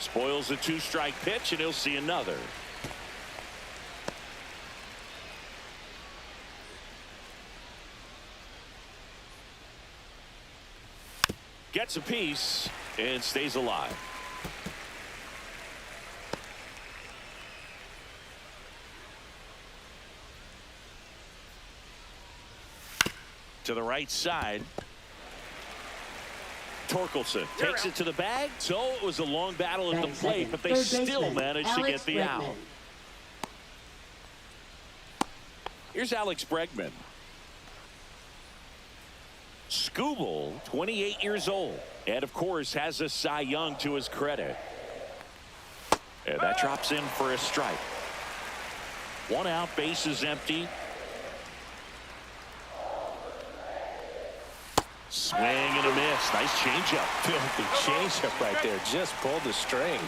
Spoils a two-strike pitch, and he'll see another. Gets a piece and stays alive. To the right side. Torkelson takes it to the bag. So it was a long battle at the plate, but they still managed to get the out. Here's Alex Bregman. Skubal, 28 years old, and of course has a Cy Young to his credit. And that drops in for a strike. One out, base is empty. Swing and a miss. Nice changeup. Filthy changeup right there. Just pulled the string.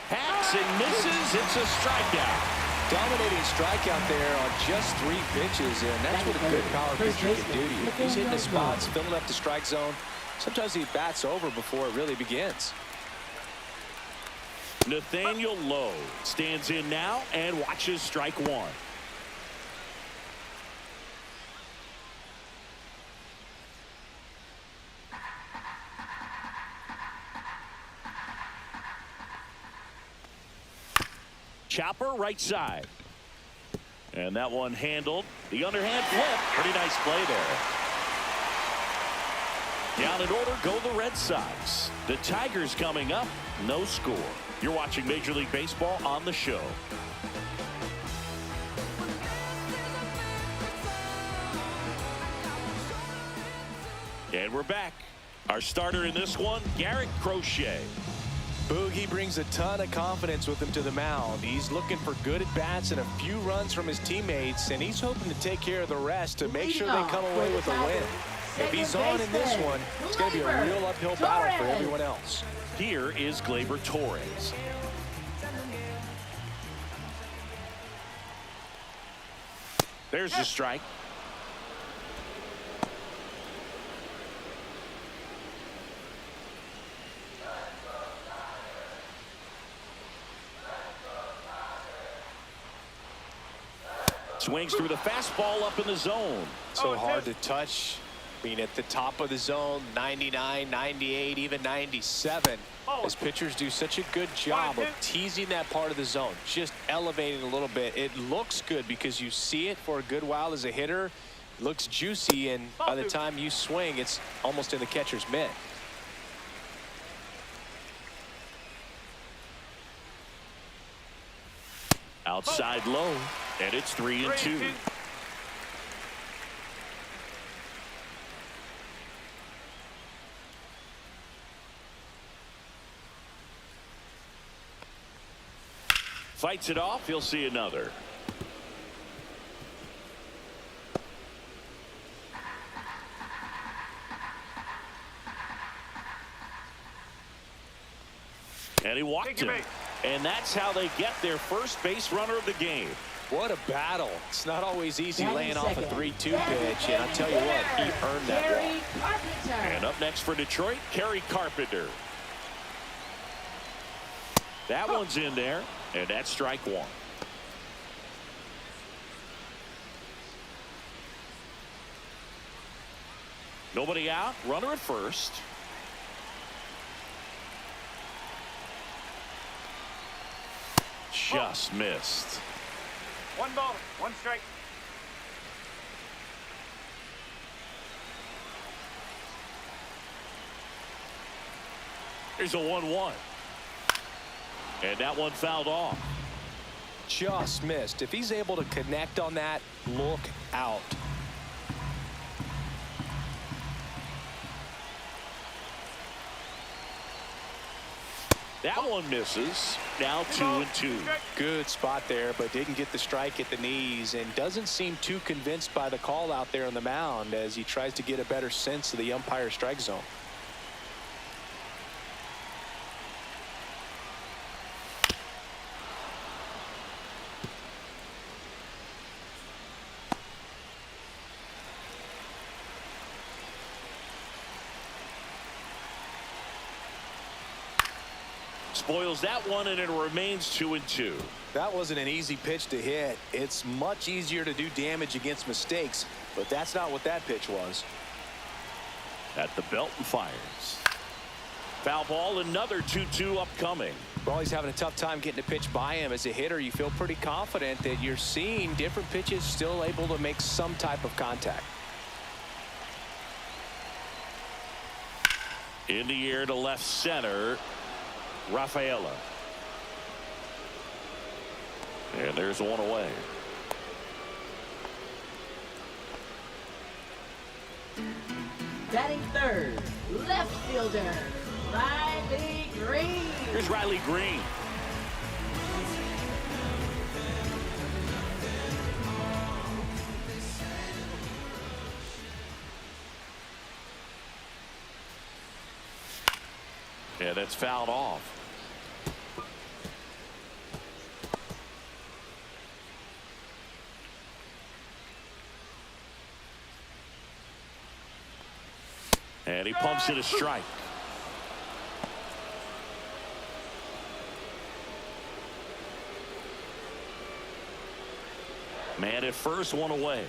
Hacks and misses. It's a strikeout. Dominating strikeout there on just 3 pitches, and that's what a good power pitcher can do to you. He's hitting the spots, filling up the strike zone. Sometimes he bats over before it really begins. Nathaniel Lowe stands in now and watches strike one. Chopper right side. And that one handled. The underhand flip. Pretty nice play there. Down in order go the Red Sox. The Tigers coming up. No score. You're watching Major League Baseball on the show. And we're back. Our starter in this one, Garrett Crochet. Boogie brings a ton of confidence with him to the mound. He's looking for good at-bats and a few runs from his teammates, and he's hoping to take care of the rest to make sure they come away with a win. If he's on in this one, it's going to be a real uphill battle for everyone else. Here is Gleyber Torres. There's the strike. Swings through the fastball up in the zone. So hard to touch. Being at the top of the zone, 99, 98, even 97. As pitchers do such a good job of teasing that part of the zone, just elevating a little bit. It looks good because you see it for a good while as a hitter. It looks juicy, and by the time you swing, it's almost in the catcher's mitt. Outside low, and it's 3-2. Fights it off. He'll see another. And he walked him. And that's how they get their first base runner of the game. What a battle. It's not always easy laying off a 3-2 pitch, and I'll tell you what, he earned that ball. And up next for Detroit, Kerry Carpenter. That one's in there, and that's strike one. Nobody out, runner at first. Just missed. 1 ball, 1 strike. Here's a 1-1. And that one fouled off. Just missed. If he's able to connect on that, look out. That one misses. Now 2-2. Good spot there, but didn't get the strike at the knees, and doesn't seem too convinced by the call out there on the mound as he tries to get a better sense of the umpire strike zone. spoils that one, and it remains 2-2. That wasn't an easy pitch to hit. It's much easier to do damage against mistakes, but that's not what that pitch was. At the belt and fires. Foul ball, another 2-2 upcoming. Well, he's having a tough time getting a pitch by him. As a hitter, you feel pretty confident that you're seeing different pitches still able to make some type of contact. In the air to left center, Rafaela. And there's one away. Batting third, left fielder, Riley Green. Here's Riley Green. Yeah, that's fouled off. And he pumps it a strike. Man at first, one away.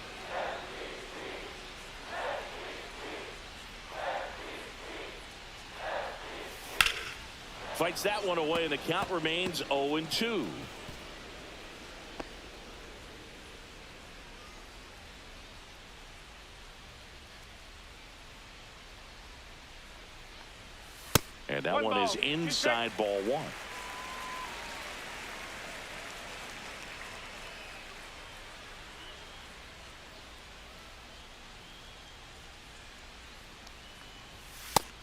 Fights that one away, and the count remains 0-2. And that one is inside ball one.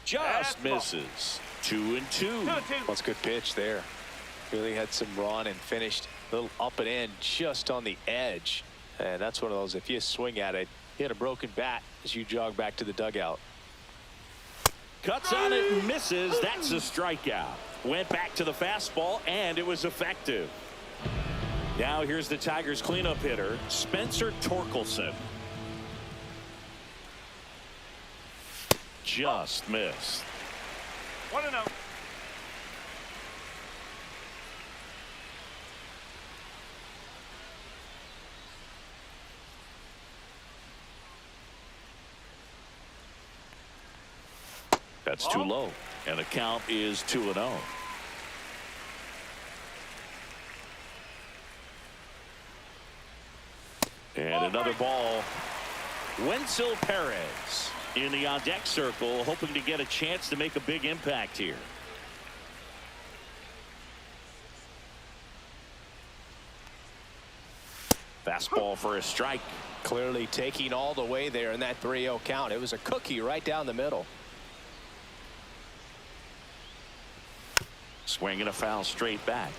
Just misses. 2-2. That's a good pitch there. Really had some run and finished a little up and in just on the edge. And that's one of those, if you swing at it, you hit a broken bat as you jog back to the dugout. Cuts on it and misses. That's a strikeout. Went back to the fastball, and it was effective. Now here's the Tigers cleanup hitter, Spencer Torkelson. Just missed. 1-0. That's too low, and the count is 2-0. And another ball. Wenzel Perez in the on-deck circle, hoping to get a chance to make a big impact here. Fastball for a strike. Clearly taking all the way there in that 3-0 count. It was a cookie right down the middle. Swinging a foul straight back.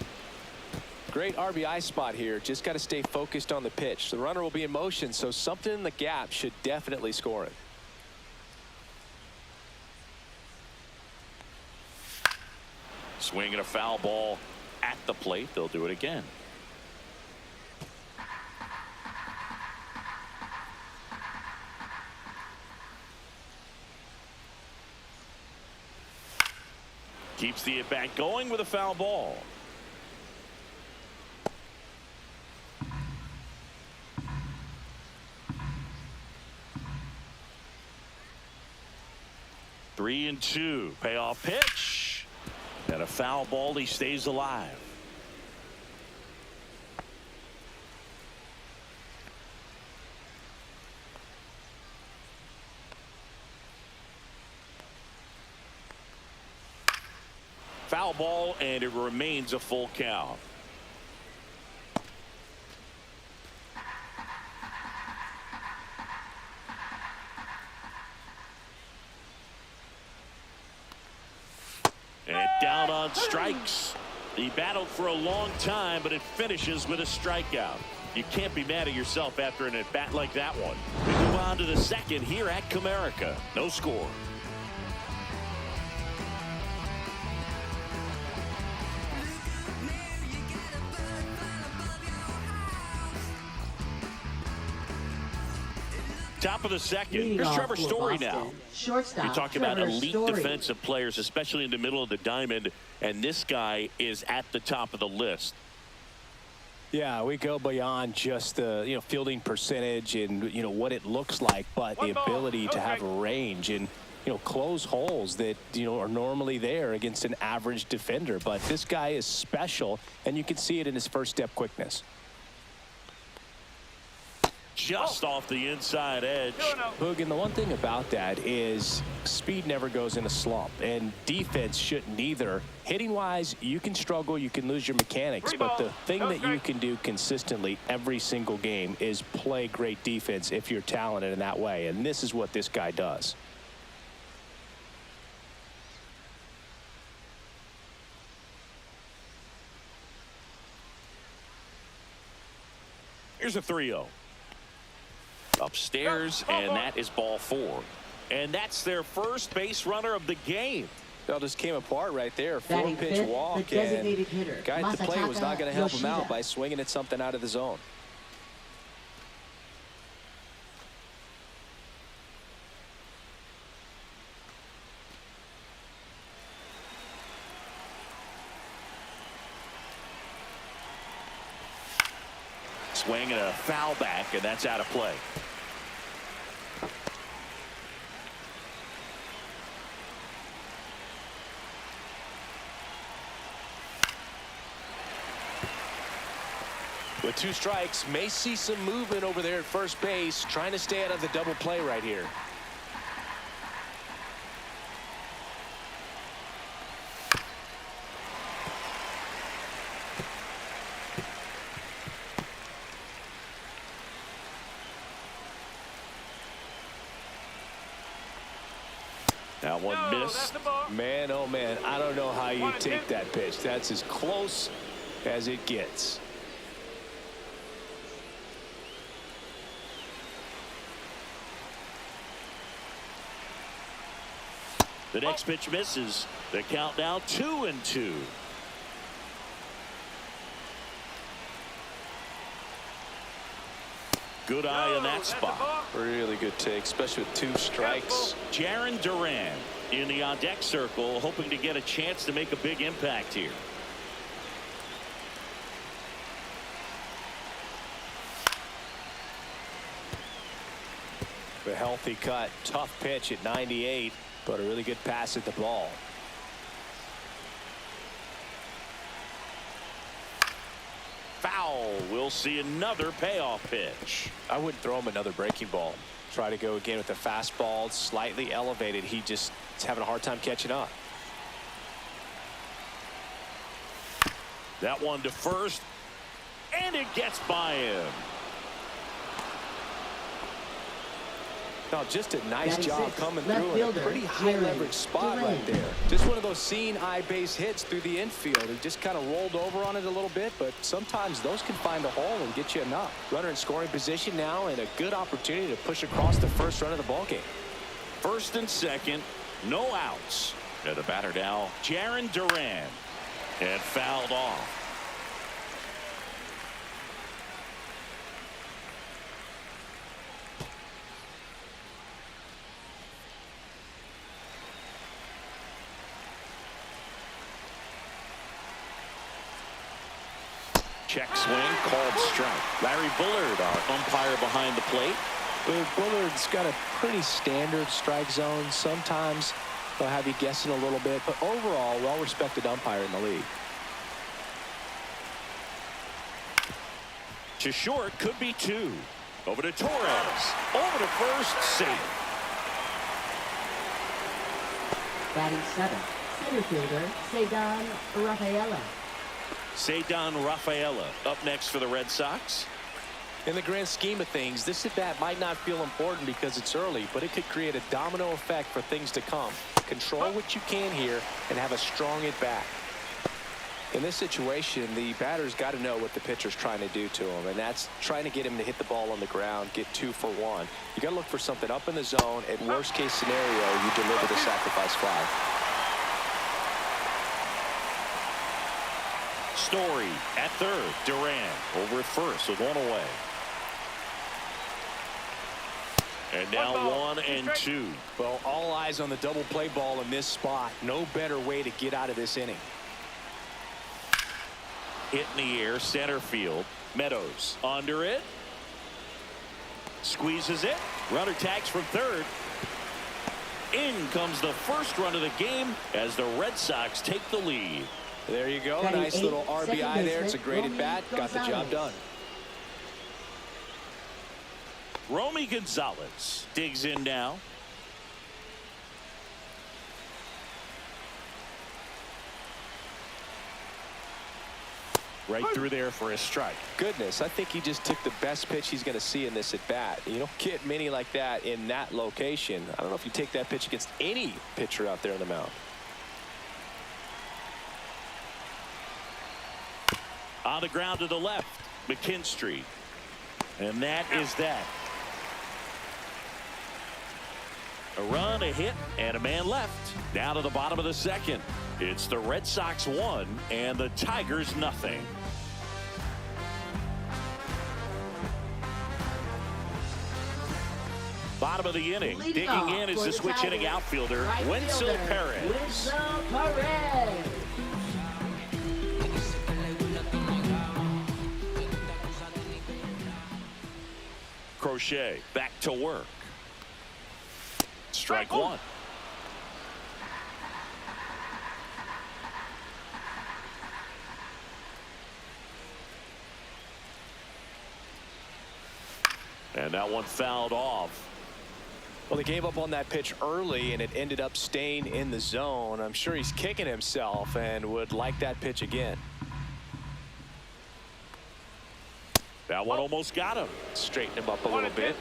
Great RBI spot here. Just got to stay focused on the pitch. The runner will be in motion, so something in the gap should definitely score it. Swinging a foul ball at the plate. They'll do it again. Keeps the at-bat going with a foul ball. Three and two. Payoff pitch. And a foul ball. He stays alive. Foul ball, and it remains a full count. And down on strikes. He battled for a long time, but it finishes with a strikeout. You can't be mad at yourself after an at-bat like that one. We move on to the second here at Comerica. No score. Top of the second. Leading Here's off Trevor for Story Boston, now. shortstop You talk about Trevor elite Story. defensive players, especially in the middle of the diamond, and this guy is at the top of the list. Yeah, we go beyond just the fielding percentage and what it looks like, but the ability to have range and close holes that are normally there against an average defender. But this guy is special, and you can see it in his first step quickness. Just off the inside edge. Hoog, and the one thing about that is speed never goes in a slump, and defense shouldn't either. Hitting wise, you can struggle, you can lose your mechanics, but the thing that you can do consistently every single game is play great defense if you're talented in that way, and this is what this guy does. Here's a 3-0. Upstairs, and that is ball 4. And that's their first base runner of the game. That just came apart right there. Batting 4-pitch fifth, walk, the designated hitter, and guy at the plate was not going to help him out Yoshida. by swinging at something out of the zone. Swing and a foul back, and that's out of play. With 2 strikes, may see some movement over there at first base, trying to stay out of the double play right here. That one missed. Man, oh man, I don't know how you take that pitch. That's as close as it gets. The next pitch misses. The count now 2-2. Good eye in that spot. Really good take, especially with 2 strikes. Jarren Duran in the on-deck circle, hoping to get a chance to make a big impact here. A healthy cut, tough pitch at 98, but a really good pass at the ball. Foul. We'll see another payoff pitch. I wouldn't throw him another breaking ball. Try to go again with the fastball, slightly elevated. He just is having a hard time catching up. That one to first, and it gets by him. No, just a nice Batting job 6, coming left through in a fielder, pretty high Jarren leverage spot Duran. right there. Just one of those seeing eye base hits through the infield. He just kind of rolled over on it a little bit, but sometimes those can find a hole and get you enough. Runner in scoring position now, and a good opportunity to push across the first run of the ball game. First and second, no outs. And the batter now, Jarren Duran, and fouled off. Check swing, called strike. Larry Bullard, our umpire behind the plate. Bullard's got a pretty standard strike zone. Sometimes they'll have you guessing a little bit, but overall, well-respected umpire in the league. To short, could be 2. Over to Torres. Over to first, safe. Batting 7th, center fielder Cedar Rafaela. Cedar Rafaela up next for the Red Sox. In the grand scheme of things, this at-bat might not feel important because it's early, but it could create a domino effect for things to come. Control what you can here and have a strong at-bat. In this situation, the batter's got to know what the pitcher's trying to do to him, and that's trying to get him to hit the ball on the ground, get 2 for 1. You got to look for something up in the zone. At worst case scenario, you deliver the sacrifice fly. Story at third. Duran over at first with 1 away. And now 1-2. Well, all eyes on the double play ball in this spot. No better way to get out of this inning. Hit in the air, center field. Meadows under it. Squeezes it. Runner tags from third. In comes the first run of the game as the Red Sox take the lead. There you go. Nice little RBI there. It's a great at bat. Got the job done. Romy Gonzalez digs in now. Right through there for a strike. Goodness, I think he just took the best pitch he's going to see in this at bat. You don't get many like that in that location. I don't know if you take that pitch against any pitcher out there on the mound. On the ground to the left, McKinstry. And that is that. A run, a hit, and a man left. Down to the bottom of the second. It's the Red Sox 1 and the Tigers nothing. Bottom of the inning. Digging in is the switch hitting outfielder, Wenzel Perez. Crochet back to work. Strike one. And that one fouled off. Well, they gave up on that pitch early, and it ended up staying in the zone. I'm sure he's kicking himself and would like that pitch again. That one almost got him. Straighten him up a little bit.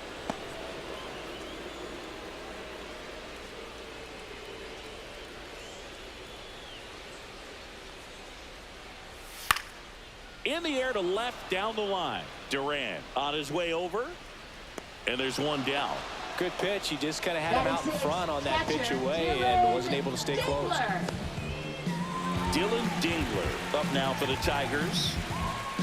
In the air to left down the line. Duran on his way over. And there's one down. Good pitch. He just kind of had him out in front on that pitch away and wasn't able to stay close. Dylan Dingler up now for the Tigers.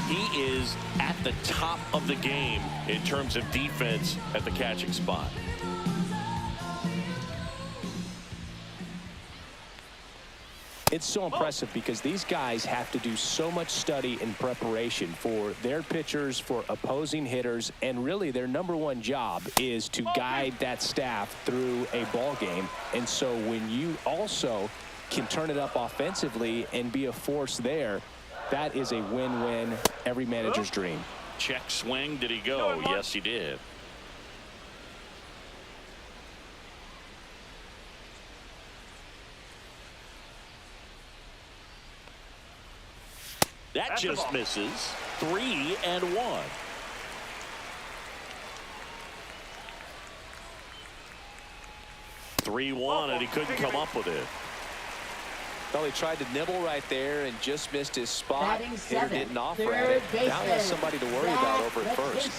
He is at the top of the game in terms of defense at the catching spot. It's so impressive because these guys have to do so much study and preparation for their pitchers, for opposing hitters, and really their #1 job is to guide that staff through a ball game. And so when you also can turn it up offensively and be a force there, that is a win-win, every manager's dream. Check swing. Did he go? Yes, he did. That just misses. 3-1. And he couldn't come up with it. Well, he tried to nibble right there and just missed his spot. Hitter didn't offer at it. Now he has somebody to worry about over at first.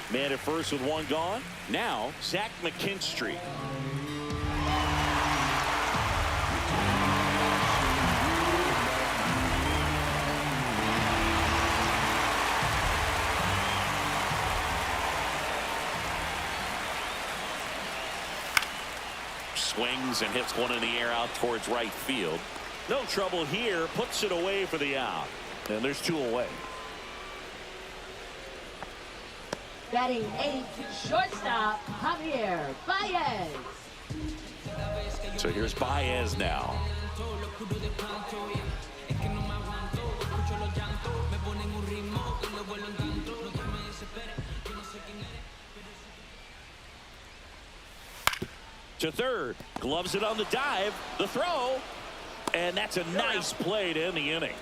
Man at first with one gone. Now Zach McKinstry. Swings and hits one in the air out towards right field. No trouble here. Puts it away for the out. And there's 2 away. Batting 8th, shortstop Javier Baez. So here's Baez now. To third, gloves it on the dive, the throw, and that's a nice play to end the inning.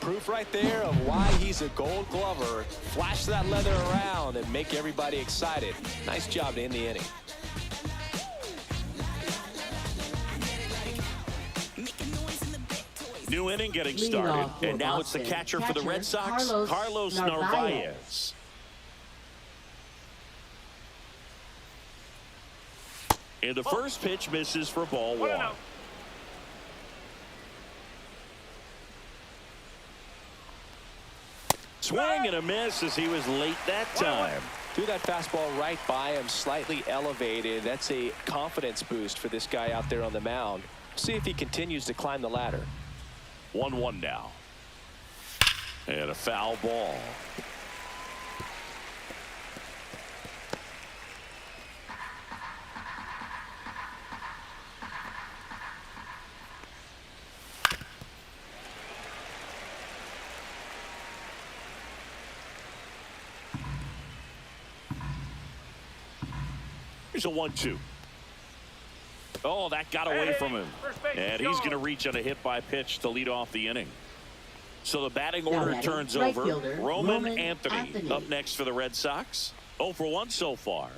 Proof right there of why he's a Gold Glover. Flash that leather around and make everybody excited. Nice job to end the inning. New inning getting started, and now it's the catcher for the Red Sox, Carlos Narvaez. And the first pitch misses for ball 1. Swing and a miss as he was late that time. Threw that fastball right by him, slightly elevated. That's a confidence boost for this guy out there on the mound. See if he continues to climb the ladder. 1-1 now. And a foul ball. Here's a 1-2. Oh, that got away from him. And he's going to reach on a hit by pitch to lead off the inning. So the batting order turns over. Roman Anthony up next for the Red Sox. 0 for 1 so far.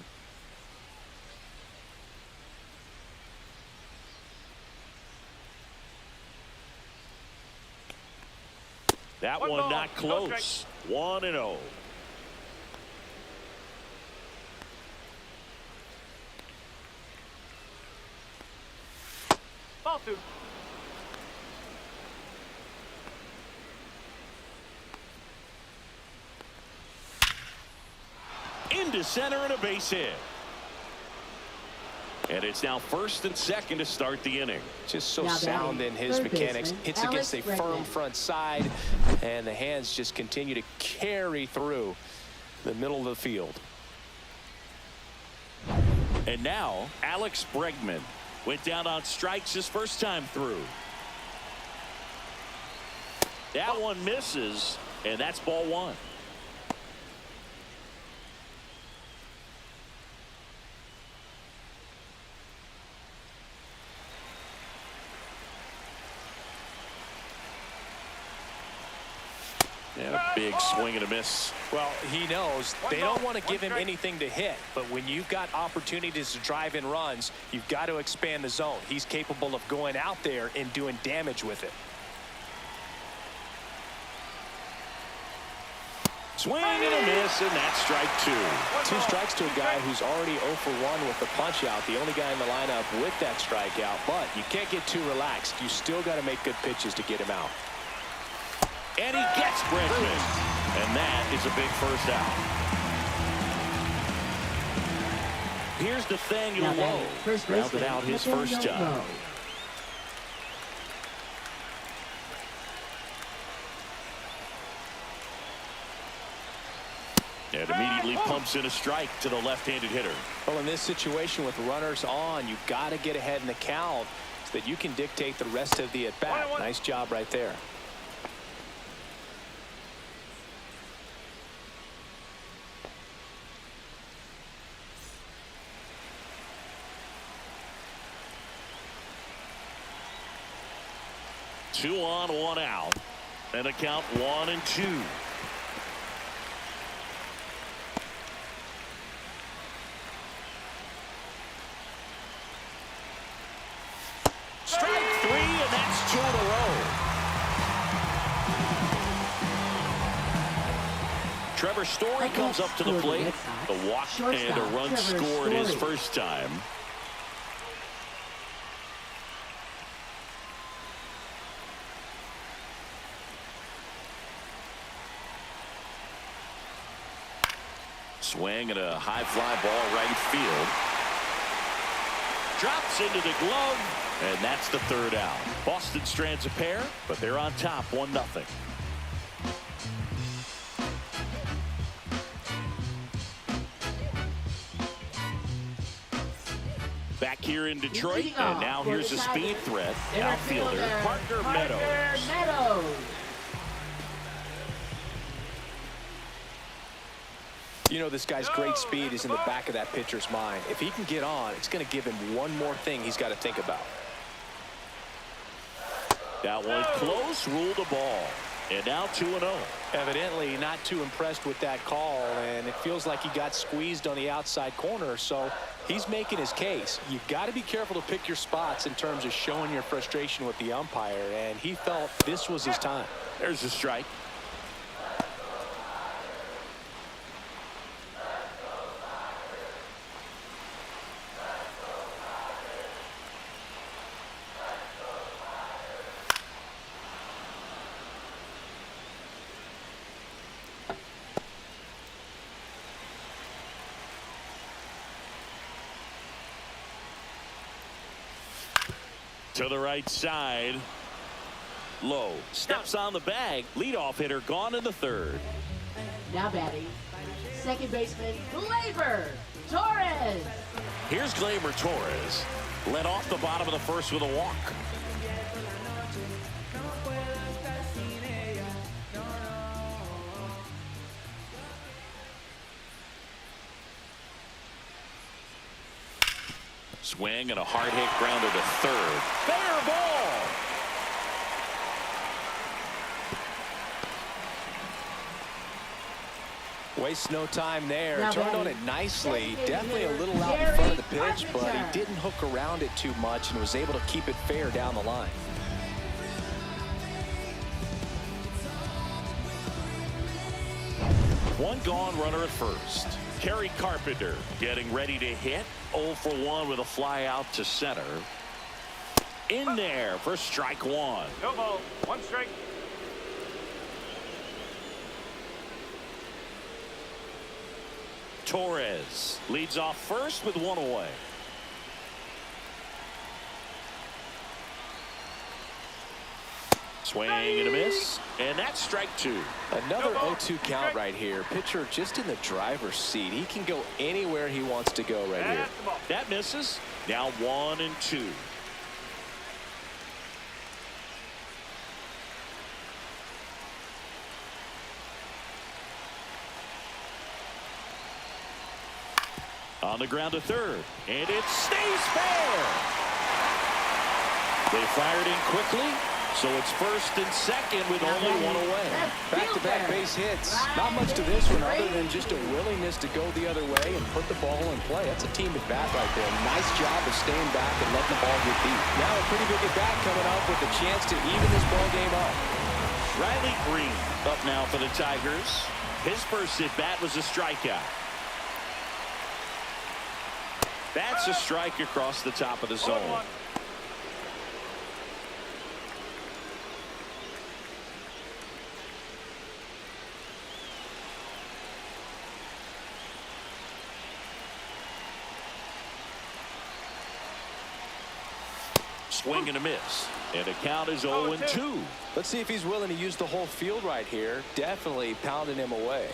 That one not close. 1-0. Ball 2. Into center and a base hit. And it's now first and second to start the inning. Just so sound in his mechanics. Hits against a firm front side, and the hands just continue to carry through the middle of the field. And now Alex Bregman went down on strikes his first time through. That one misses, and that's ball 1. And a big swing and a miss. Well, he knows they don't want to give him anything to hit, but when you've got opportunities to drive in runs, you've got to expand the zone. He's capable of going out there and doing damage with it. Swing and a miss, and that's strike 2. 2 strikes to a guy who's already 0 for 1 with the punch out. The only guy in the lineup with that strikeout, but you can't get too relaxed. You still got to make good pitches to get him out. And he gets Bregman. And that is a big first out. Here's Nathaniel Lowe. Grounded out his first time. And immediately pumps in a strike to the left-handed hitter. Well, in this situation with runners on, you've got to get ahead in the count so that you can dictate the rest of the at-bat. Nice job right there. Two on, 1 out. And a count 1-2. Strike 3, and that's 2 in a row. Trevor Story comes up to the plate. A walk and a run scored his first time. Swing and a high fly ball right field. Drops into the glove, and that's the 3rd out. Boston strands a pair, but they're on top 1-0. Back here in Detroit, and now here's a speed threat. Outfielder Parker Meadows. You know, this guy's great speed is in the back of that pitcher's mind. If he can get on, it's going to give him one more thing he's got to think about. That one close, ruled a ball. And now 2-0. Evidently not too impressed with that call, and it feels like he got squeezed on the outside corner, so he's making his case. You've got to be careful to pick your spots in terms of showing your frustration with the umpire, and he felt this was his time. There's a strike. To the right side. Low steps on the bag. Leadoff hitter gone in the third. Now batting, second baseman Gleyber Torres. Here's Gleyber Torres. Led off the bottom of the first with a walk. Swing and a hard hit grounder to third. Fair ball. Wastes no time there. Now Turned on batting, it nicely. second Definitely a baseman little out in front of the Jerry pitch, but he Carpenter. didn't hook around it too much and was able to keep it fair down the line. One gone, runner at first. Jerry Carpenter getting ready to hit. 0 for 1 with a fly out to center. In there for strike one. No ball. One strike. Torres leads off first with one away. Swing and a miss, and that's strike two. Another 0-2 count right here. Pitcher just in the driver's seat. He can go anywhere he wants to go right here. That's the ball. That misses. Now 1-2. On the ground to third, and it stays fair. They fired in quickly, so it's first and second with only one away. Back-to-back base hits. Not much to this one other than just a willingness to go the other way and put the ball in play. That's a team at bat right there. Nice job of staying back and letting the ball get deep. Now a pretty big at bat coming up with a chance to even this ball game up. Riley Green up now for the Tigers. His first at bat was a strikeout. That's a strike across the top of the zone. 0-1. Swing and a miss, and the count is 0-2. Let's see if he's willing to use the whole field right here. Definitely pounding him away.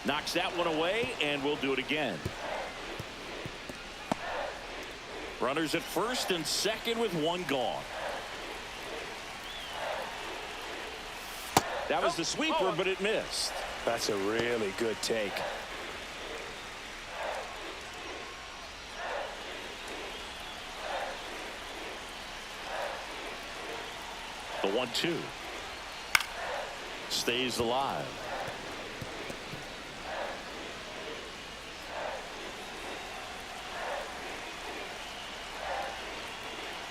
Knocks that one away, and we'll do it again. Runners at first and second with one gone. That was the sweeper, but it missed. That's a really good take. The 1-2 stays alive.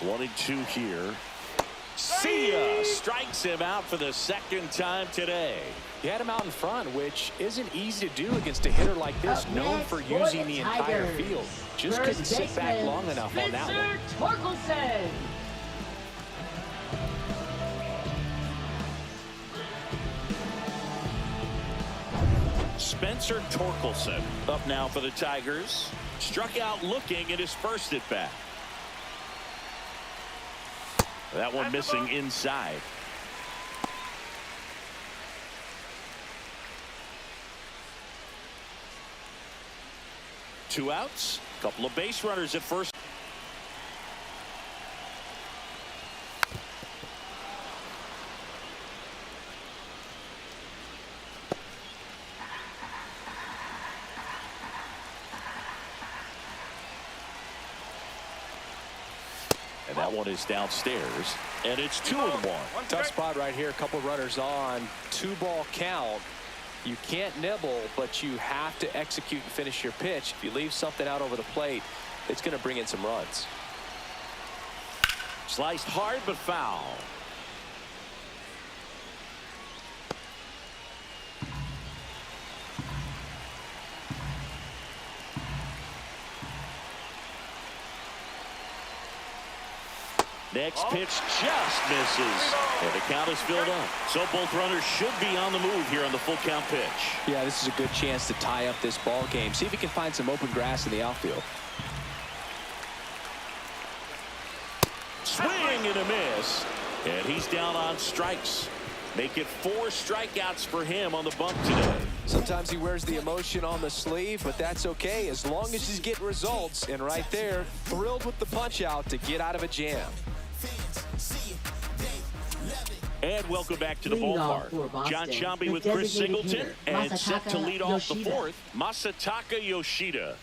One and two here. See ya! Strikes him out for the second time today. He had him out in front, which isn't easy to do against a hitter like this, known for using the entire field. Just couldn't sit back long enough on that one. Torkelson. Spencer Torkelson up now for the Tigers. Struck out looking at his first at bat. That one missing inside. Two outs, couple of base runners at first. And that one is downstairs, and it's 2-1. Tough spot right here. A couple runners on. 2-ball count. You can't nibble, but you have to execute and finish your pitch. If you leave something out over the plate, it's going to bring in some runs. Sliced hard but foul. Next pitch just misses. And the count is filled up. So both runners should be on the move here on the full count pitch. Yeah, this is a good chance to tie up this ball game. See if he can find some open grass in the outfield. Swing and a miss. And he's down on strikes. Make it 4 strikeouts for him on the bump today. Sometimes he wears the emotion on the sleeve, but that's okay as long as he's getting results. And right there, thrilled with the punch out to get out of a jam. And welcome back to the ballpark. John Shambi with Chris Singleton, and set to lead off the 4th, Masataka Yoshida.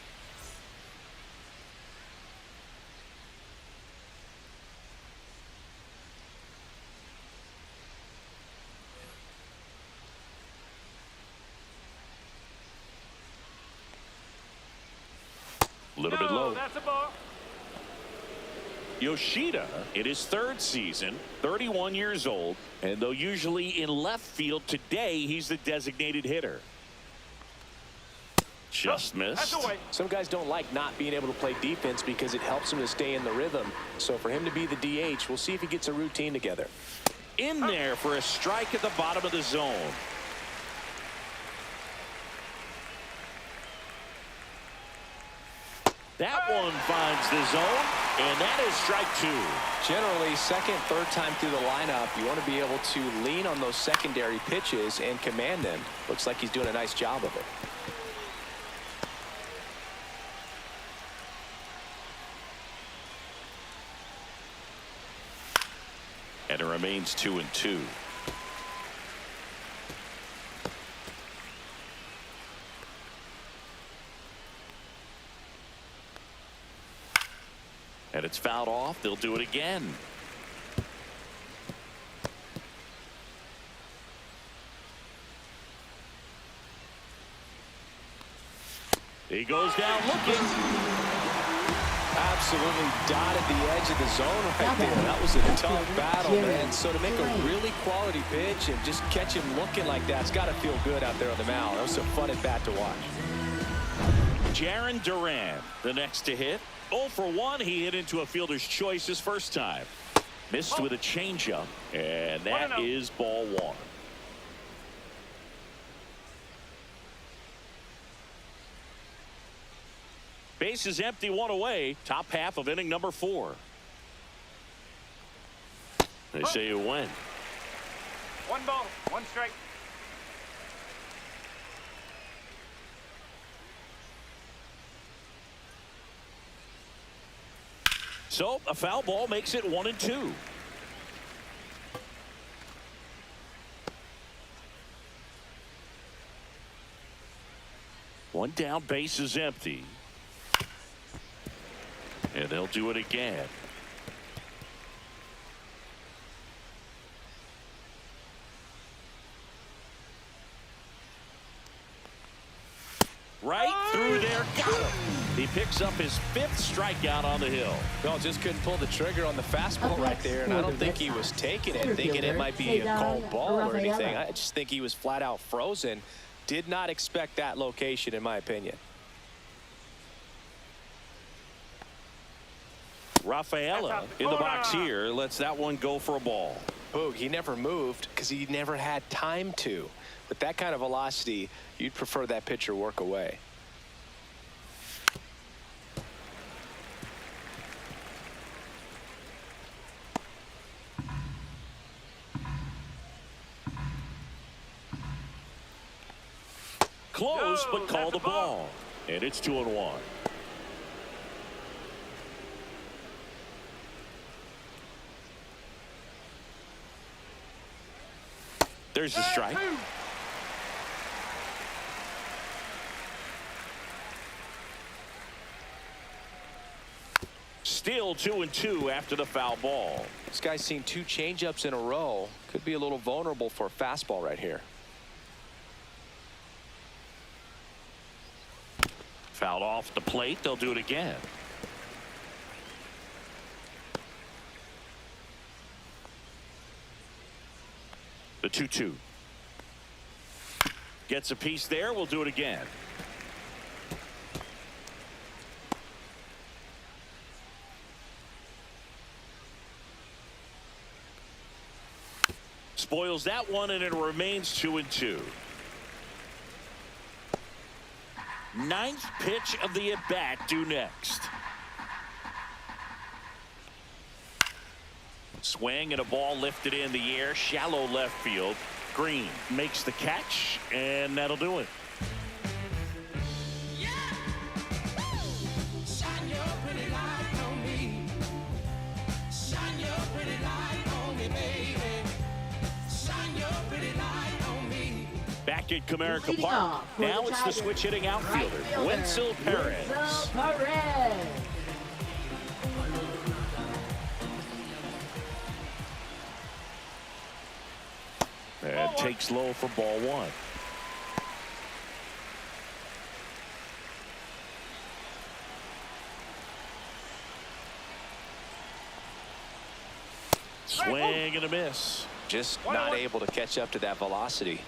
A little bit low. That's a ball. Yoshida in his 3rd season, 31 years old, and though usually in left field, today he's the designated hitter. Just missed. That's away. Some guys don't like not being able to play defense because it helps them to stay in the rhythm. So for him to be the DH, we'll see if he gets a routine together. In there for a strike at the bottom of the zone. That one finds the zone, and that is strike 2. Generally, second, third time through the lineup, you want to be able to lean on those secondary pitches and command them. Looks like he's doing a nice job of it. And it remains 2-2. And it's fouled off. They'll do it again. He goes down looking. Absolutely dotted the edge of the zone right there. That was a tough battle, man. So to make a really quality pitch and just catch him looking like that, it's got to feel good out there on the mound. That was a fun at bat to watch. Jarren Duran, the next to hit. 0 for 1. He hit into a fielder's choice his first time. Missed with a changeup, and that is ball 1. Base is empty, 1 away. Top half of inning number 4. They say you win. 1 ball, 1 strike. So a foul ball makes it 1-2. One down, base is empty. And they'll do it again. Right through there, got him. He picks up his 5th strikeout on the hill. No, just couldn't pull the trigger on the fastball right there, and I don't think he was taking it, thinking it might be a called ball or anything. I just think he was flat out frozen. Did not expect that location, in my opinion. Rafaela in the box here lets that one go for a ball. Boog, he never moved because he never had time to. With that kind of velocity, you'd prefer that pitcher work away. Close, but call the ball. And it's 2-1. There's the strike. Still 2-2 after the foul ball. This guy's seen 2 changeups in a row. Could be a little vulnerable for a fastball right here. Fouled off the plate. They'll do it again. The 2-2. Gets a piece there. We'll do it again. spoils that one, and it remains 2-2. Ninth pitch of the at-bat due next. Swing and a ball lifted in the air, shallow left field. Green makes the catch, and that'll do it. Back at Comerica Park. Now it's the switch hitting outfielder, Wenzel Perez. And takes low for ball one. Swing and a miss. Just not able to catch up to that velocity.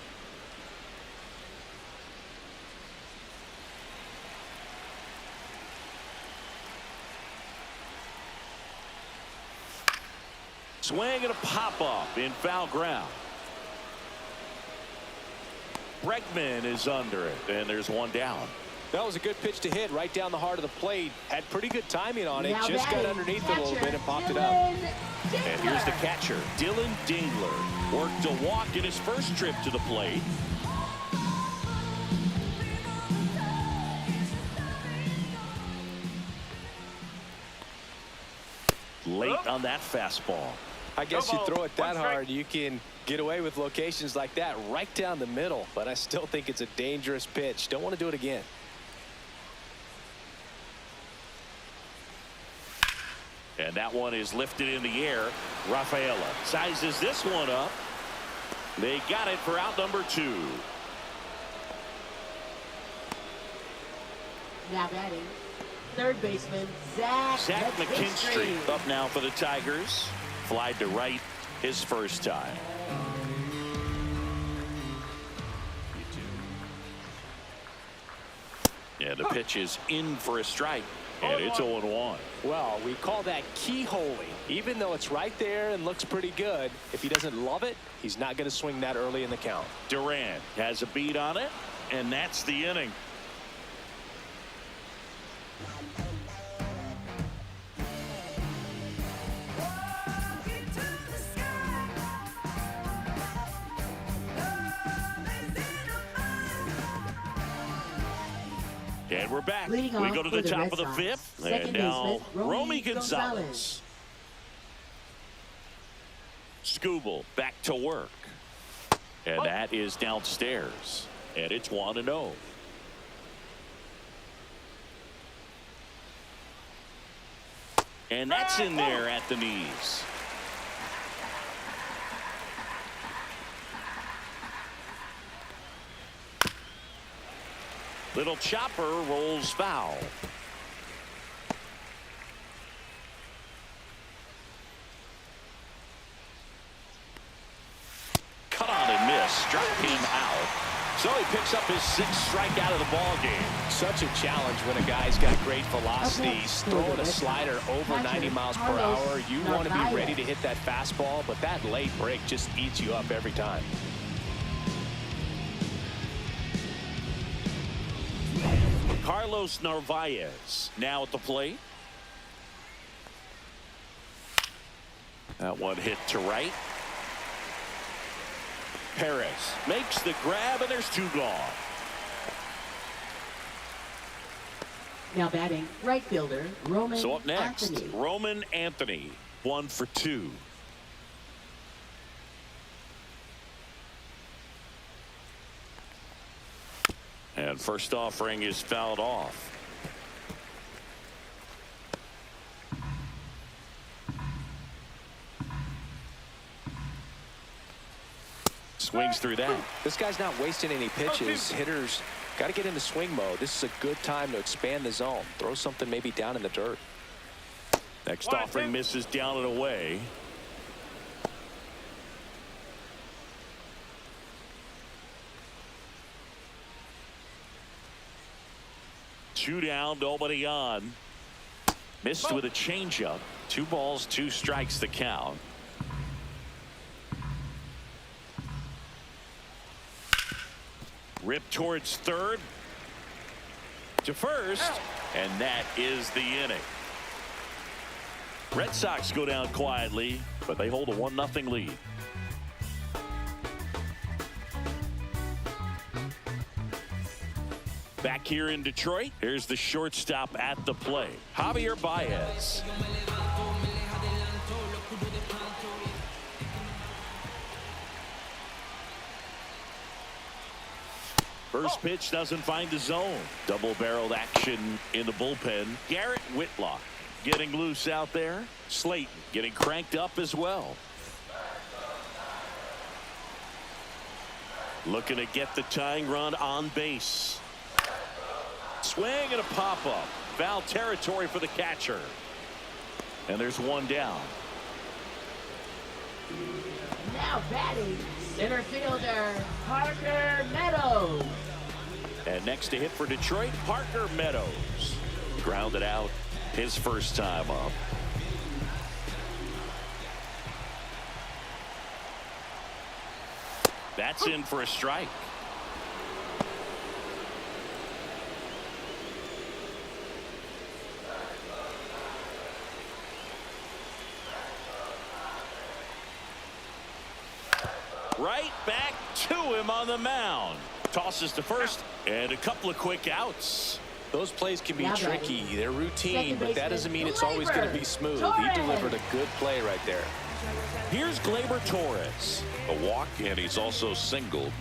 Swing and a pop-up in foul ground. Bregman is under it, and there's one down. That was a good pitch to hit right down the heart of the plate. Had pretty good timing on it. Just got underneath it a little bit and popped it up. And here's the catcher, Dylan Dingler. Worked a walk in his first trip to the plate. Late on that fastball. I guess you throw it that hard, you can get away with locations like that right down the middle. But I still think it's a dangerous pitch. Don't want to do it again. And that one is lifted in the air. Rafaela sizes this one up. They got it for out number 2. Now batting, third baseman Zach McKinstry up now for the Tigers. Flied to right his first time. And the pitch is in for a strike. And it's 0-1. Well, we call that keyholing. Even though it's right there and looks pretty good, if he doesn't love it, he's not going to swing that early in the count. Durant has a beat on it, and that's the inning. And we're back. We go to the top of the 5th. And now Romy Gonzalez. Skubal back to work. And that is downstairs. And it's 1-0. And that's in there at the knees. Little chopper rolls foul. Cut on and miss. Struck him out. So he picks up his 6th strikeout of the ball game. Such a challenge when a guy's got great velocity. He's throwing a slider over 90 miles per hour. You want to be ready to hit that fastball, but that late break just eats you up every time. Carlos Narvaez now at the plate. That one hit to right. Perez makes the grab, and there's 2 gone. Now batting, right fielder Roman So up next, Anthony. Roman Anthony, 1 for 2. And first offering is fouled off. Swings through that. This guy's not wasting any pitches. Hitters got to get into swing mode. This is a good time to expand the zone. Throw something maybe down in the dirt. Next offering misses down and away. Two down, nobody on. Missed with a changeup. 2 balls, 2 strikes the count. Rip towards third. To first. And that is the inning. Red Sox go down quietly, but they hold a 1-0 lead. Back here in Detroit, here's the shortstop at the plate, Javier Baez. First pitch doesn't find the zone. Double-barreled action in the bullpen. Garrett Whitlock getting loose out there. Slayton getting cranked up as well. Looking to get the tying run on base. Swing and a pop-up. Foul territory for the catcher. And there's one down. Now batting, center fielder Parker Meadows. And next to hit for Detroit, Parker Meadows. Grounded out his first time up. That's in for a strike. Right back to him on the mound. Tosses to first and a couple of quick outs. Those plays can be tricky. They're routine, but that doesn't mean it's always going to be smooth. He delivered a good play right there. Here's Gleyber Torres. A walk, and he's also singled.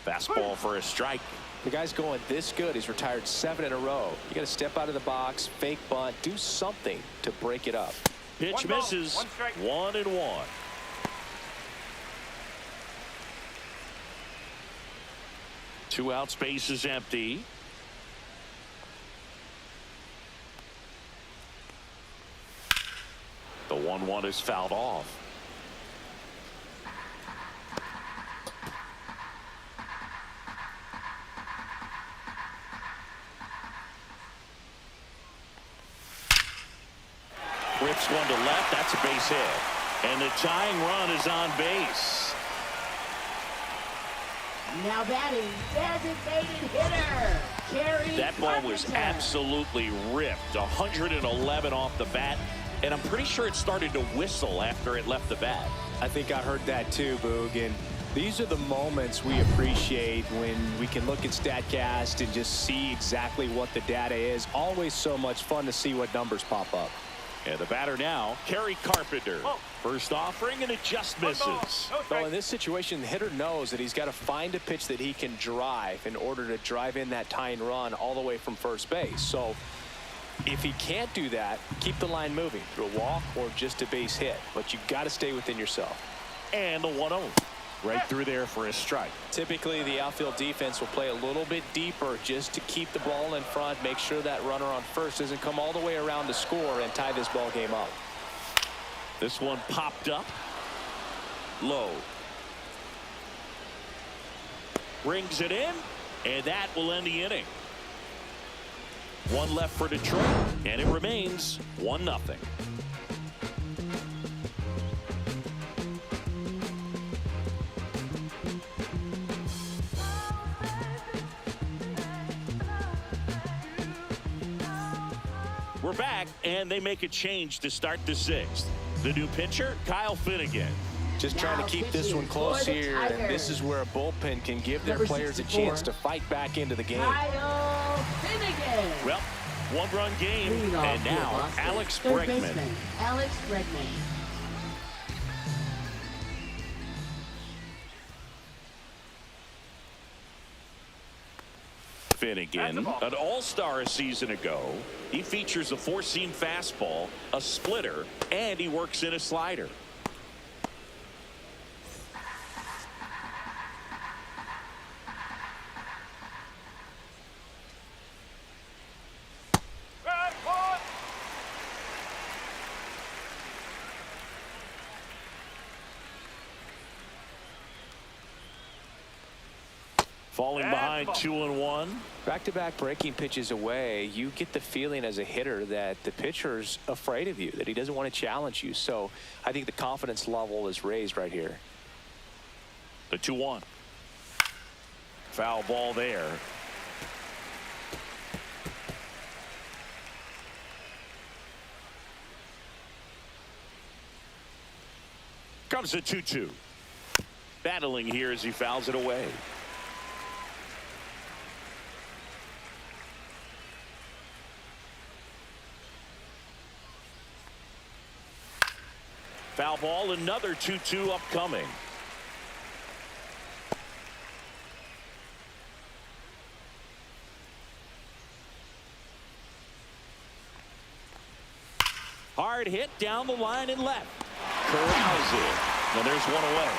Fastball for a strike. The guy's going this good. He's retired 7 in a row. You got to step out of the box, fake bunt, do something to break it up. Pitch misses. 1-1. Two out, space is empty. The 1-1 is fouled off. Rips one to left. That's a base hit. And the tying run is on base. Now batting, designated hitter Kerry That ball was Carpenter. absolutely ripped. 111 off the bat. And I'm pretty sure it started to whistle after it left the bat. I think I heard that too, Boog. And these are the moments we appreciate when we can look at StatCast and just see exactly what the data is. Always so much fun to see what numbers pop up. And the batter now, Kerry Carpenter. First offering, and it just misses. Well, in this situation, the hitter knows that he's got to find a pitch that he can drive in order to drive in that tying run all the way from first base. So if he can't do that, keep the line moving through a walk or just a base hit. But you've got to stay within yourself. And the 1-0. Right through there for a strike. Typically, the outfield defense will play a little bit deeper just to keep the ball in front, make sure that runner on first doesn't come all the way around to score and tie this ball game up. This one popped up. Low. Brings it in, and that will end the inning. One left for Detroit, and it remains 1-0. We're back, and they make a change to start the sixth. The new pitcher, Kyle Finnegan. Just trying to keep this one close here, and this is where a bullpen can give their players a chance to fight back into the game. Kyle Finnegan. Well, one-run game, and now Alex Bregman. Alex Bregman. Finnegan, an all-star a season ago. He features a four-seam fastball, a splitter, and he works in a slider. Falling behind 2-1. Back-to-back breaking pitches away, you get the feeling as a hitter that the pitcher's afraid of you, that he doesn't want to challenge you. So I think the confidence level is raised right here. The 2-1. Foul ball there. Comes the 2-2. Battling here as he fouls it away. Foul ball, another 2-2 upcoming. Hard hit down the line and left. Corrals it. And there's one away.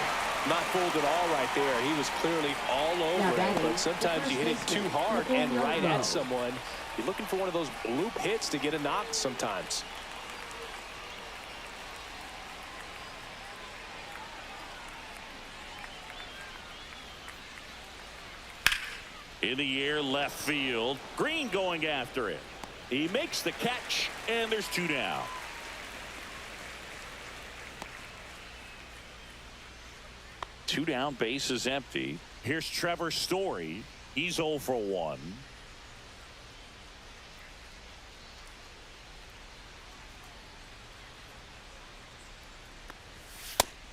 Not fooled at all right there. He was clearly all over it, but sometimes you hit it too hard and right at someone. You're looking for one of those loop hits to get a knock sometimes. In the air, left field. Green going after it. He makes the catch, and there's 2 down. Two down, base is empty. Here's Trevor Story. He's 0 for 1.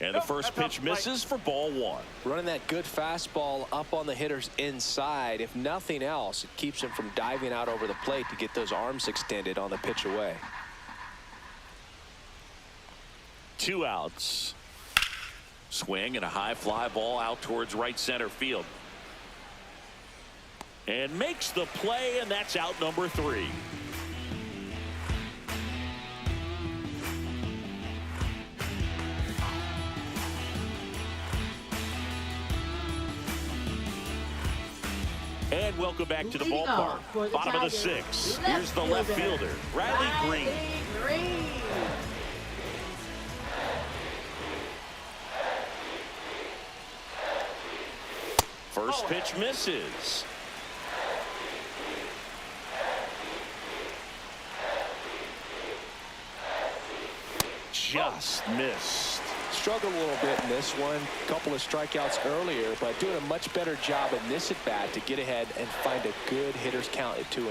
And the first pitch misses for ball 1. Running that good fastball up on the hitter's inside. If nothing else, it keeps him from diving out over the plate to get those arms extended on the pitch away. 2 outs. Swing and a high fly ball out towards right center field. And makes the play, and that's out number 3. And welcome back to the ballpark. Bottom of the 6th. Here's the left fielder, Riley Green. First pitch misses. Just missed. Struggled a little bit in this one. Couple of strikeouts earlier, but doing a much better job in this at bat to get ahead and find a good hitter's count at 2-0.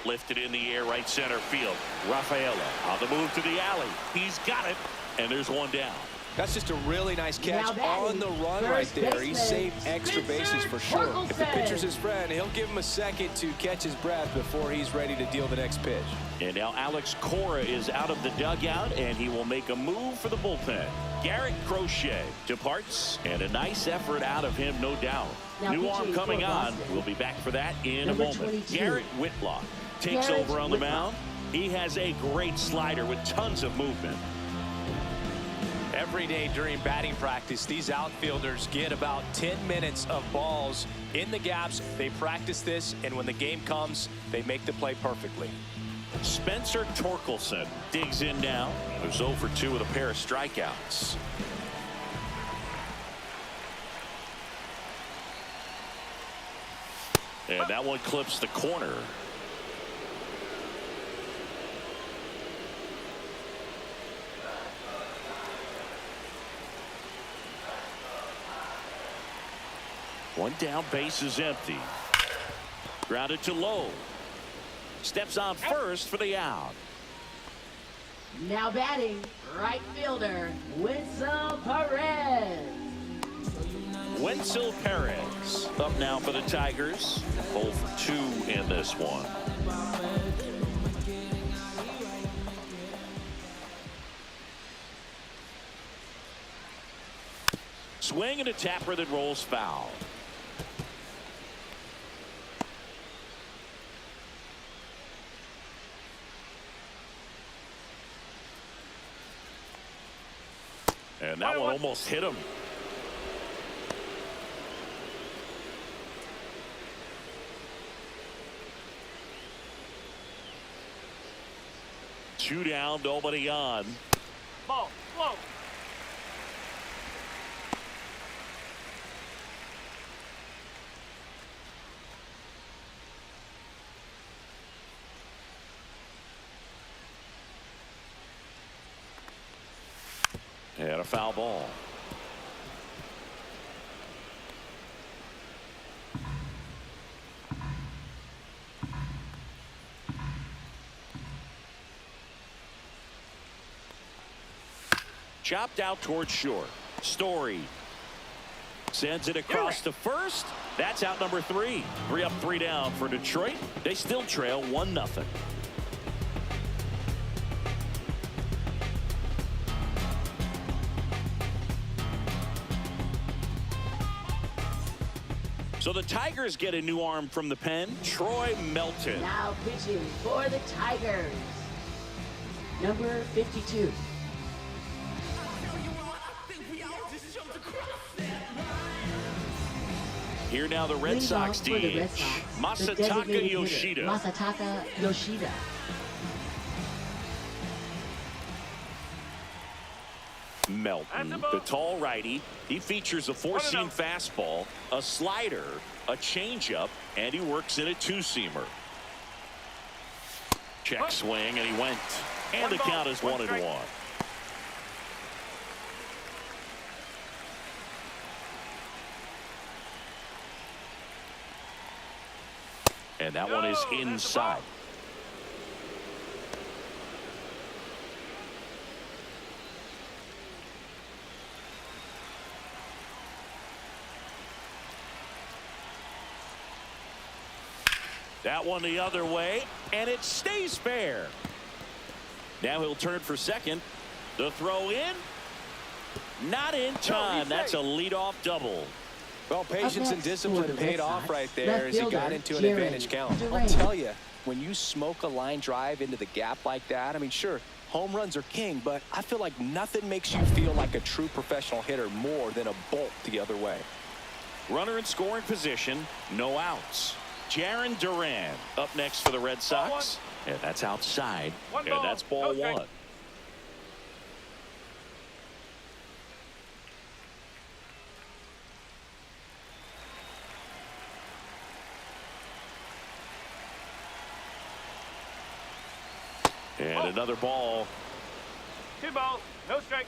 Lifted in the air, right center field. Rafaela on the move to the alley. He's got it, and there's 1 down. That's just a really nice catch on the run right there. He saved extra bases for sure. If the pitcher's his friend, he'll give him a second to catch his breath before he's ready to deal the next pitch. And now Alex Cora is out of the dugout, and he will make a move for the bullpen. Garrett Crochet departs, and a nice effort out of him, no doubt. New arm coming on. We'll be back for that in a moment. 22. Garrett Whitlock takes over on the mound. He has a great slider with tons of movement. Every day during batting practice, these outfielders get about 10 minutes of balls in the gaps. They practice this, and when the game comes, they make the play perfectly. Spencer Torkelson digs in now. There's 0 for 2 with a pair of strikeouts. And that one clips the corner. One down, base is empty. Grounded to low. Steps on first for the out. Now batting, right fielder, Winsel Perez. Winsel Perez up now for the Tigers. 0 for 2 in this one. Swing and a tapper that rolls foul. And that one almost hit him. Two down, nobody on. Ball, slow. And a foul ball. Chopped out towards short. Story sends it across to first. That's out number 3. 3 up, 3 down for Detroit. They still trail 1-0. So the Tigers get a new arm from the pen, Troy Melton. Now pitching for the Tigers, number 52. Here now the Red Sox DH, Masataka Yoshida. Masataka Yoshida. Melton, the tall righty. He features a four-seam fastball, a slider, a changeup, and he works in a two-seamer. Check swing, and he went. And the count is 1-1. And that one is inside. That one the other way, and it stays fair. Now he'll turn for second. The throw in. Not in time. That's a leadoff double. Well, patience and discipline paid off right there as he got into an advantage count. I'll tell you, when you smoke a line drive into the gap like that, I mean, sure, home runs are king, but I feel like nothing makes you feel like a true professional hitter more than a bolt the other way. Runner in scoring position, no outs. Jarren Duran up next for the Red Sox. And that's outside. And that's ball one. And another ball. 2 balls, no strike.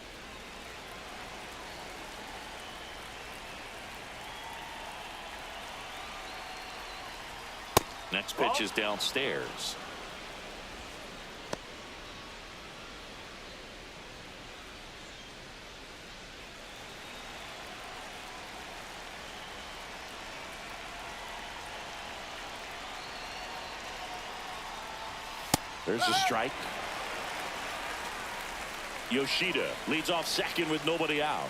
Next pitch is downstairs. There's a strike. Yoshida leads off second with nobody out.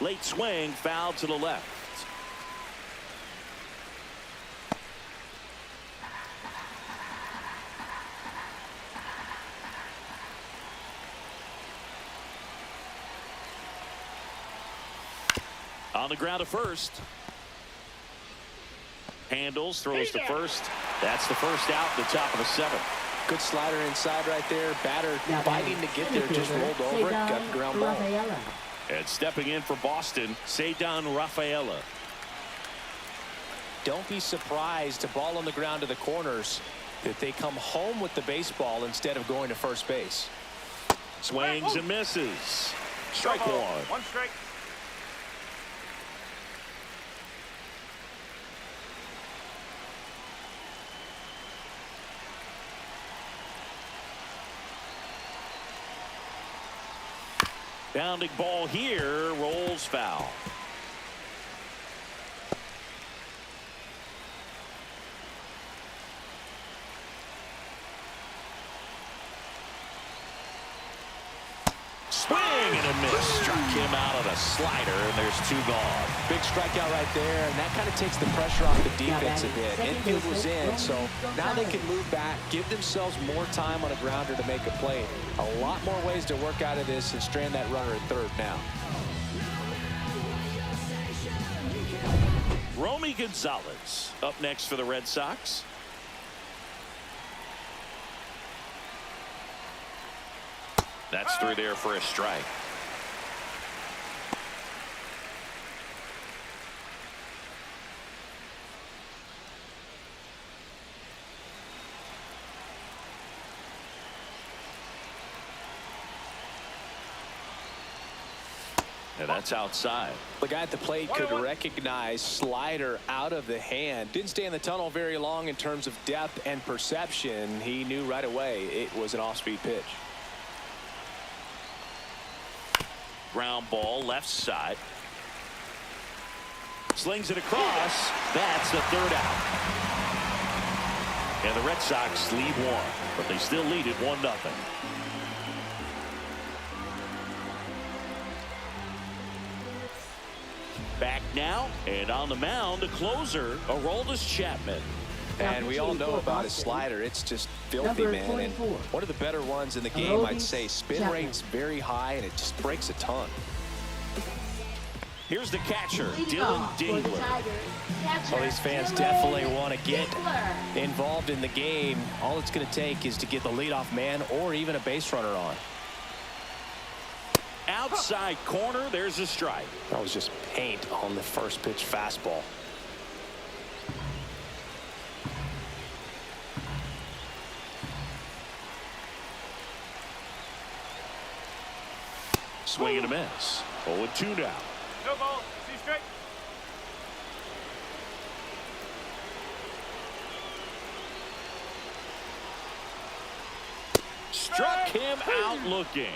Late swing, foul to the left. On the ground to first. Handles, throws to first. That's the first out, the top of the 7th. Good slider inside right there. Batter fighting to get there, just rolled over it, got the ground ball. And stepping in for Boston, Ceddanne Rafaela. Don't be surprised, a ball on the ground to the corners, that they come home with the baseball instead of going to first base. Swings and misses. Strike one. 1 strike. Bounding ball here, rolls foul. Swing and a miss. Struck him out on a slider, and there's 2 gone. Big strikeout right there, and that kind of takes the pressure off the defense a bit. Infield was in, so now they can move back, give themselves more time on a grounder to make a play. A lot more ways to work out of this and strand that runner at third now. Romy Gonzalez up next for the Red Sox. That's through there for a strike. And that's outside. The guy at the plate could recognize slider out of the hand. Didn't stay in the tunnel very long in terms of depth and perception. He knew right away it was an off-speed pitch. Ground ball left side. Slings it across. That's the third out. And the Red Sox lead one, but they still lead it 1-0. Back now, and on the mound, the closer, Aroldis Chapman. And we all know about his slider. It's just filthy, man. And one of the better ones in the game, I'd say. Spin rate's very high, and it just breaks a ton. Here's the catcher, Dylan Dingler. Well, these fans definitely want to get involved in the game. All it's going to take is to get the leadoff man or even a base runner on. Outside corner, there's a strike. That was just paint on the first pitch fastball. Swing and a miss. 0-2 now. No ball. See straight. Struck him out looking.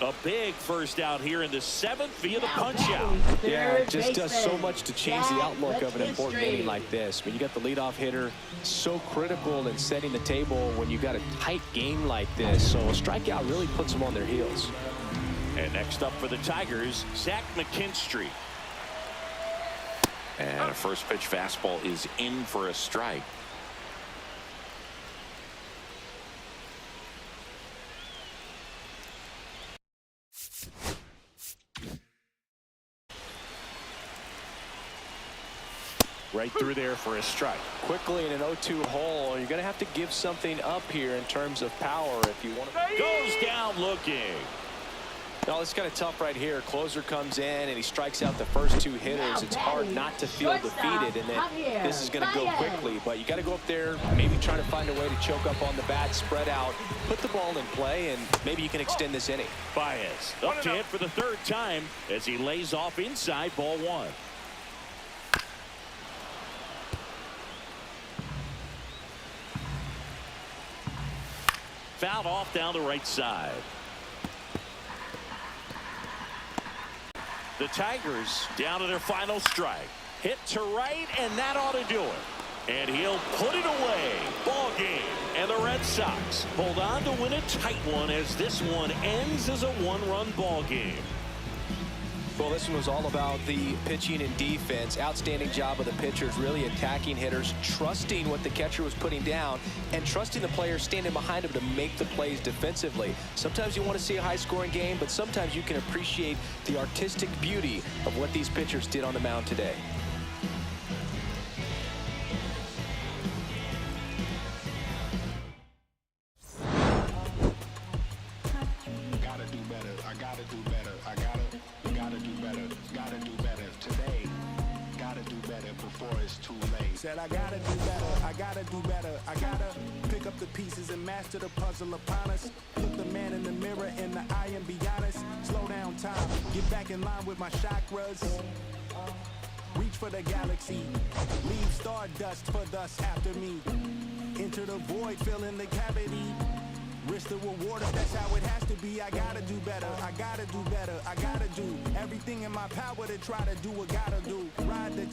A big first out here in the 7th via the punch out. Yeah, it just does so much to change the outlook of an important inning like this. When you got the leadoff hitter, so critical in setting the table when you got a tight game like this. So a strikeout really puts them on their heels. And next up for the Tigers, Zach McKinstry. And a first pitch fastball is in for a strike. Right through there for a strike. Quickly in an 0-2 hole, you're going to have to give something up here in terms of power if you want to. Goes down looking. No, it's kind of tough right here. Closer comes in and he strikes out the first 2 hitters. It's hard not to feel defeated, and then this is going to go quickly. But you got to go up there, maybe try to find a way to choke up on the bat, spread out, put the ball in play, and maybe you can extend this inning. Baez up to hit for the 3rd time as he lays off inside ball 1. Fouled off down the right side. The Tigers down to their final strike. Hit to right, and that ought to do it. And he'll put it away. Ball game. And the Red Sox hold on to win a tight one as this one ends as a 1-run ball game. Well, this one was all about the pitching and defense. Outstanding job of the pitchers, really attacking hitters, trusting what the catcher was putting down, and trusting the players standing behind him to make the plays defensively. Sometimes you want to see a high-scoring game, but sometimes you can appreciate the artistic beauty of what these pitchers did on the mound today. Said I gotta do better, I gotta do better, I gotta pick up the pieces and master the puzzle upon us. Look the man in the mirror in the eye and be honest. Slow down time, get back in line with my chakras. Reach for the galaxy, leave stardust for thus after me. Enter the void, fill in the cavity. Risk the reward if that's how it has to be. I gotta do better, I gotta do better, I gotta do everything in my power to try to do what gotta do. Ride the